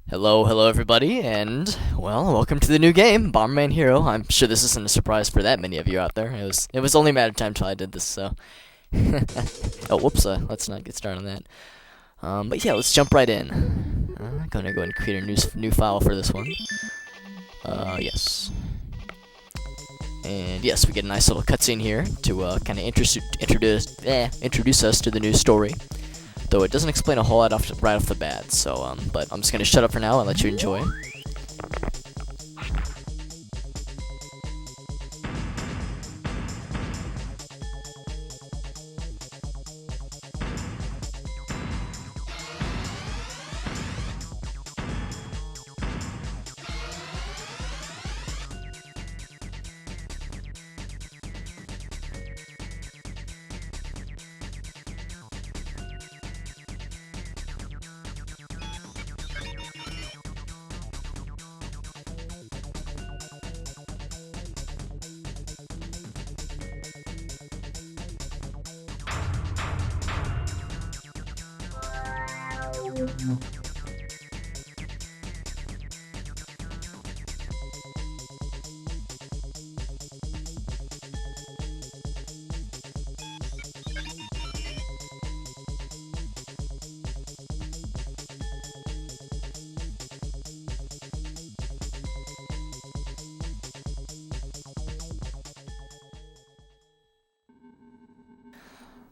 Hello everybody, and well, welcome to the new game, Bomberman Hero. I'm sure this isn't a surprise for that many of you out there. It was only a matter of time till I did this, so. Oh, whoops! Let's not get started on that. But yeah, let's jump right in. I'm gonna go ahead and create a new file for this one. Yes. And yes, we get a nice little cutscene here to kind of introduce us to the new story. Though it doesn't explain a whole lot right off the bat, so, but I'm just gonna shut up for now and let you enjoy.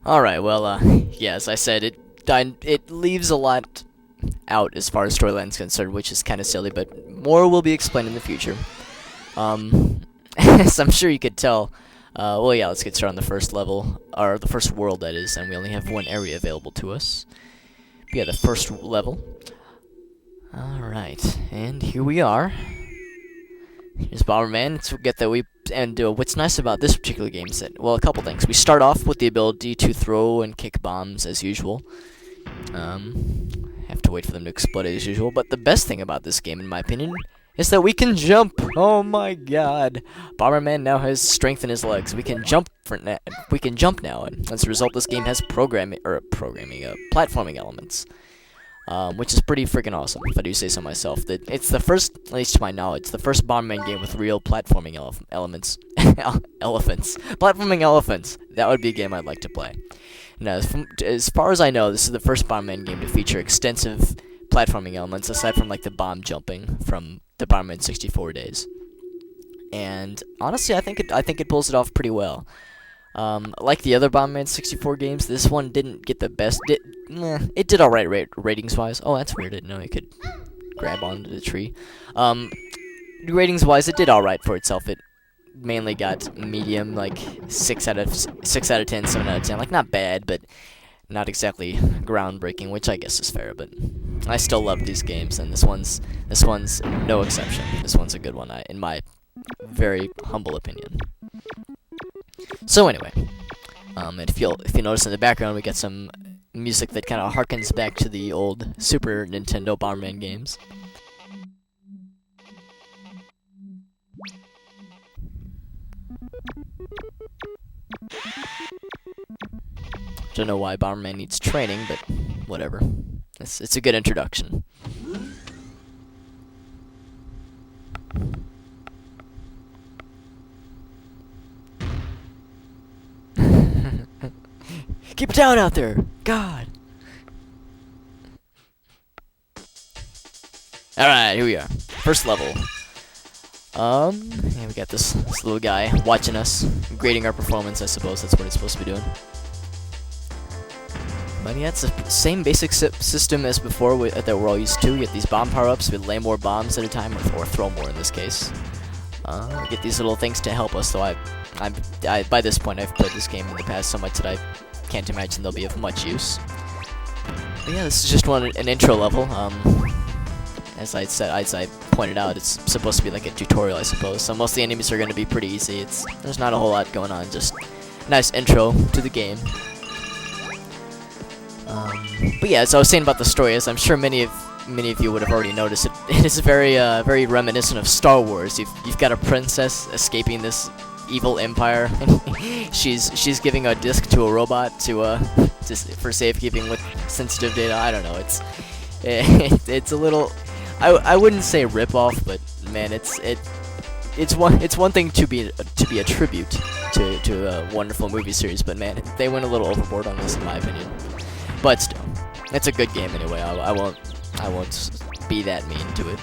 Alright, well, yeah, as I said, it leaves a lot out as far as storyline's concerned, which is kind of silly, but more will be explained in the future. As I'm sure you could tell, well, yeah, let's get started on the first level, or the first world, that is, and we only have one area available to us. But yeah, the first level. Alright, and here we are. Here's Bomberman. What's nice about this particular game is that, well, a couple things. We start off with the ability to throw and kick bombs as usual. Have to wait for them to explode as usual. But the best thing about this game, in my opinion, is that we can jump. Oh my God! Bomberman now has strength in his legs. We can jump now, and as a result, this game has platforming elements. Which is pretty freaking awesome, if I do say so myself. That it's the first, at least to my knowledge, the first Bomberman game with real platforming elements. Elephants. Platforming elephants. That would be a game I'd like to play. Now, as far as I know, this is the first Bomberman game to feature extensive platforming elements, aside from like the bomb jumping from the Bomberman 64 days. And honestly, I think it pulls it off pretty well. Like the other Bomberman 64 games, this one didn't get the best. It did alright ratings-wise. Oh, that's weird. I didn't know it could grab onto the tree. Ratings-wise, it did alright for itself. It mainly got medium, like 6 out of 10, 7 out of 10. Like, not bad, but not exactly groundbreaking, which I guess is fair. But I still love these games, and this one's no exception. This one's a good one, in my very humble opinion. So anyway, and if you notice in the background, we got some music that kind of harkens back to the old Super Nintendo Bomberman games. Don't know why Bomberman needs training, but whatever. It's a good introduction. Keep it down out there! God! Alright, here we are. First level. And we got this little guy watching us, grading our performance, I suppose that's what it's supposed to be doing. But yeah, it's the same basic system as before that we're all used to. We get these bomb power-ups, we lay more bombs at a time, or throw more in this case. We get these little things to help us, though by this point I've played this game in the past so much that I can't imagine they'll be of much use. But yeah, this is just an intro level. As I pointed out, it's supposed to be like a tutorial, I suppose. So most of the enemies are going to be pretty easy. There's not a whole lot going on. Just a nice intro to the game. But yeah, as I was saying about the story, as I'm sure many of you would have already noticed, it is very reminiscent of Star Wars. You've got a princess escaping this evil empire. she's giving a disc to a robot for safekeeping with sensitive data. I don't know. It's a little. I wouldn't say rip off, but man, it's one thing to be a tribute to a wonderful movie series, but man, they went a little overboard on this in my opinion. But still, it's a good game anyway. I won't be that mean to it.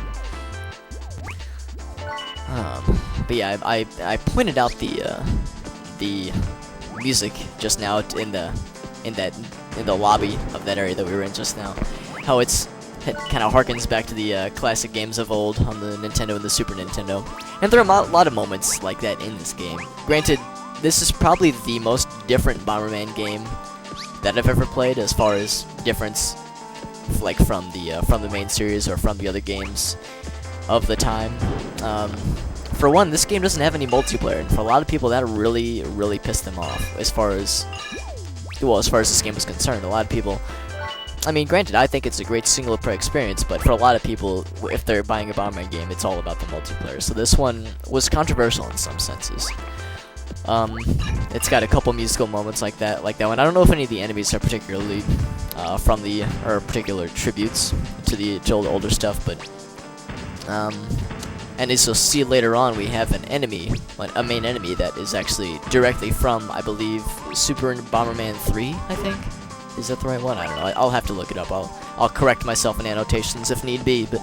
But yeah, I pointed out the music just now in the lobby of that area that we were in just now. How it kind of harkens back to the classic games of old on the Nintendo and the Super Nintendo. And there are a lot of moments like that in this game. Granted, this is probably the most different Bomberman game that I've ever played as far as difference, like from the main series or from the other games of the time. For one, this game doesn't have any multiplayer, and for a lot of people that really pissed them off as far as this game was concerned. A lot of people, I mean, granted, I think it's a great single-player experience, but for a lot of people, if they're buying a Bomberman game, it's all about the multiplayer. So this one was controversial in some senses. It's got a couple musical moments like that one. I don't know if any of the enemies are particularly particular tributes to the older stuff, but and as you'll see later on, we have a main enemy that is actually directly from, I believe, Super Bomberman 3, I think. Is that the right one? I don't know. I'll have to look it up. I'll correct myself in annotations if need be, but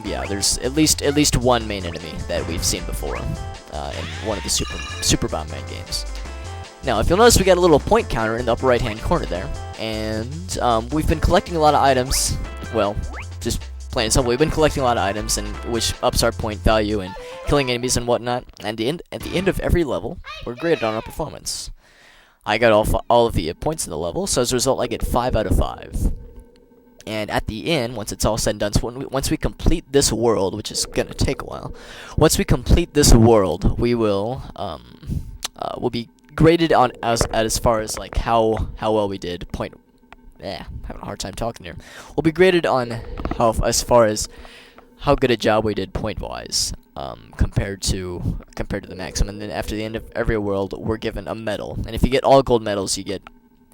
yeah, there's at least one main enemy that we've seen before in one of the Super Bomberman games. Now, if you'll notice, we got a little point counter in the upper right-hand corner there, and we've been collecting a lot of items. Well, just plain and simple, we've been collecting a lot of items, and which ups our point value and killing enemies and whatnot. And at the end of every level, we're graded on our performance. I got all of the points in the level, so as a result, I get 5 out of 5. And at the end, once it's all said and done, so once we complete this world, which is gonna take a while, once we complete this world, we will we'll be graded on as far as like how well we did. Having a hard time talking here. We'll be graded on as far as how good a job we did point-wise, compared to the maximum. And then after the end of every world, we're given a medal. And if you get all gold medals, you get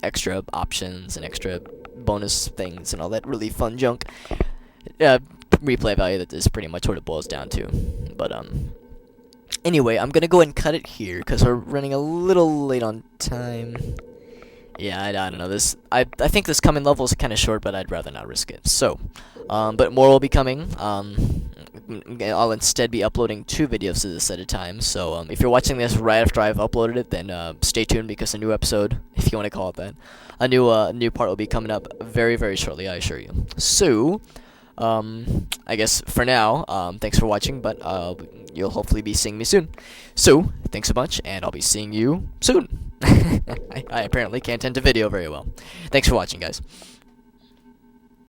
extra options and extra bonus things and all that really fun junk. Replay value, that is pretty much what it boils down to. But anyway, I'm gonna go ahead and cut it here because we're running a little late on time. Yeah, I don't know. I think this coming level is kind of short, but I'd rather not risk it. So, but more will be coming. I'll instead be uploading 2 videos to this at a time. So, if you're watching this right after I've uploaded it, then stay tuned because a new episode, if you want to call it that, a new part will be coming up very shortly, I assure you. So, I guess for now, thanks for watching, but you'll hopefully be seeing me soon. So, thanks so much, and I'll be seeing you soon. I apparently can't end a video very well. Thanks for watching, guys.